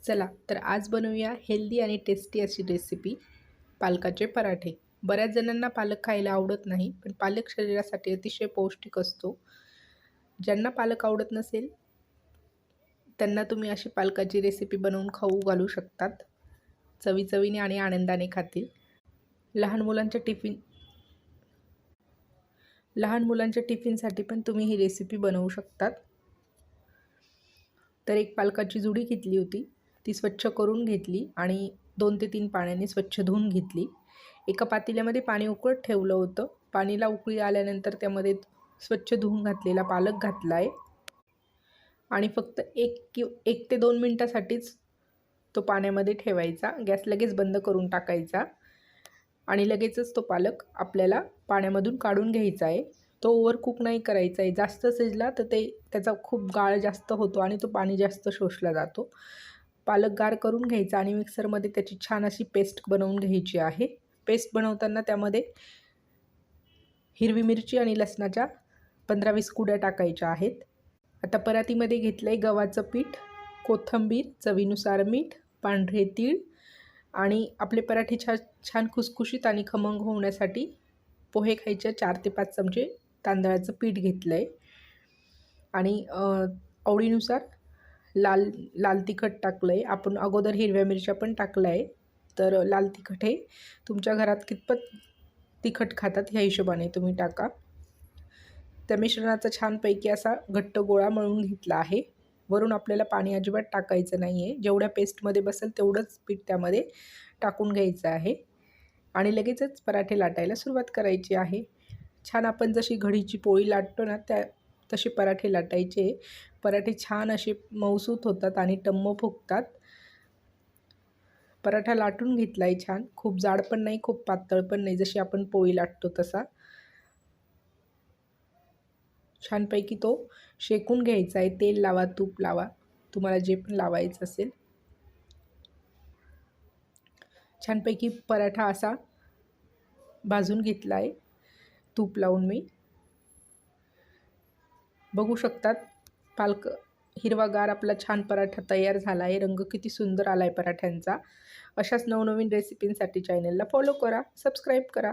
चला तर आज बनवूया हेल्दी आणि टेस्टी अशी रेसिपी पालकाचे पराठे. बऱ्याच जणांना पालक खायला आवडत नाही, पण पालक शरीरासाठी अतिशय पौष्टिक असतो. ज्यांना पालक आवडत नसेल त्यांना तुम्ही अशी पालकाची रेसिपी बनवून खाऊ घालू शकतात. चवीचवीने आणि आनंदाने खातील. लहान मुलांच्या टिफिन लहान मुलांच्या टिफिनसाठी पण तुम्ही ही रेसिपी बनवू शकतात. तर एक पालकाची जुडी घेतली होती, ती स्वच्छ करून घेतली आणि 2 ते 3 पाण्याने स्वच्छ धुवून घेतली. एका पातेल्यामध्ये पाणी उकळत ठेवलं होतं. पाणीला उकळी आल्यानंतर त्यामध्ये स्वच्छ धुवून घातलेला पालक घातला आहे आणि फक्त 1 ते 2 मिनटासाठीच तो पाण्यामध्ये ठेवायचा. गॅस लगेच बंद करून टाकायचा आणि लगेचच तो पालक आपल्याला पाण्यामधून काढून घ्यायचा आहे. तो ओव्हर कुक नाही करायचा आहे. जास्त शिजला तर त्याचा खूप गाळ जास्त होतो आणि तो पाणी जास्त शोषला जातो. पालक गार करून घ्यायचा आणि मिक्सरमध्ये त्याची छान अशी पेस्ट बनवून घ्यायची आहे. पेस्ट बनवताना त्यामध्ये हिरवी मिरची आणि लसणाच्या 15-20 कुड्या टाकायच्या आहेत. आता परातीमध्ये घेतलं आहे गव्हाचं पीठ, कोथिंबीर, चवीनुसार मीठ, पांढरे तीळ आणि आपले पराठे छान खुसखुशीत आणि खमंग होण्यासाठी पोहे खायचे 4 ते 5 चमचे तांदळाचं पीठ घेतलं आहे आणि आवडीनुसार लाल तिखट टाकलं आहे. आपण अगोदर हिरव्या मिरच्या पण टाकल्या आहे. तर लाल तिखट हे तुमच्या घरात कितपत तिखट खातात ह्या हिशोबाने तुम्ही टाका. त्या मिश्रणाचा छानपैकी असा घट्ट गोळा मळून घेतला आहे. वरून आपल्याला पाणी अजिबात टाकायचं नाही आहे. जेवढ्या पेस्टमध्ये बसेल तेवढंच पीठ त्यामध्ये टाकून घ्यायचं आहे आणि लगेचच पराठे लाटायला सुरुवात करायची आहे. छान आपण जशी घडीची पोळी लाटतो ना तसे पराठे लाटायचे. पराठे छान असे मऊसूत होतात आणि टम्म फुगतात. पराठा लाटून घेतला आहे छान. खूप जाड पण नाही, खूप पातळ पण नाही, जशी आपण पोळी लाटतो तसा. छानपैकी तो शेकून घ्यायचा आहे. तेल लावा, तूप लावा, तुम्हाला जे पण लावायचं असेल. छानपैकी पराठा असा भाजून घेतला आहे तूप लावून. मी बघू शकतात हिरवागार आपला छान पराठा तयार झाला आहे. रंग किती सुंदर आला आहे पराठ्यांचा. अशाच नवनवीन रेसिपींसाठी चॅनलला फॉलो करा, सबस्क्राईब करा.